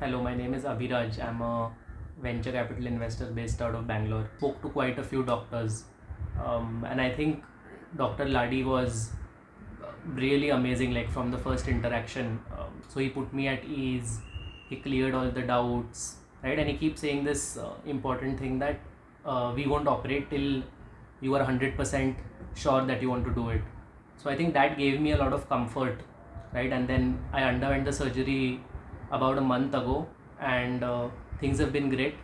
Hello, my name is Abhiraj. I'm a venture capital investor based out of Bangalore. Spoke to quite a few doctors, and I think Dr. Ladi was really amazing. Like from the first interaction, so he put me at ease. He cleared all the doubts, right? And he keeps saying this important thing that we won't operate till you are 100% sure that you want to do it. So I think that gave me a lot of comfort, right? And then I underwent the surgery about a month ago, and things have been great.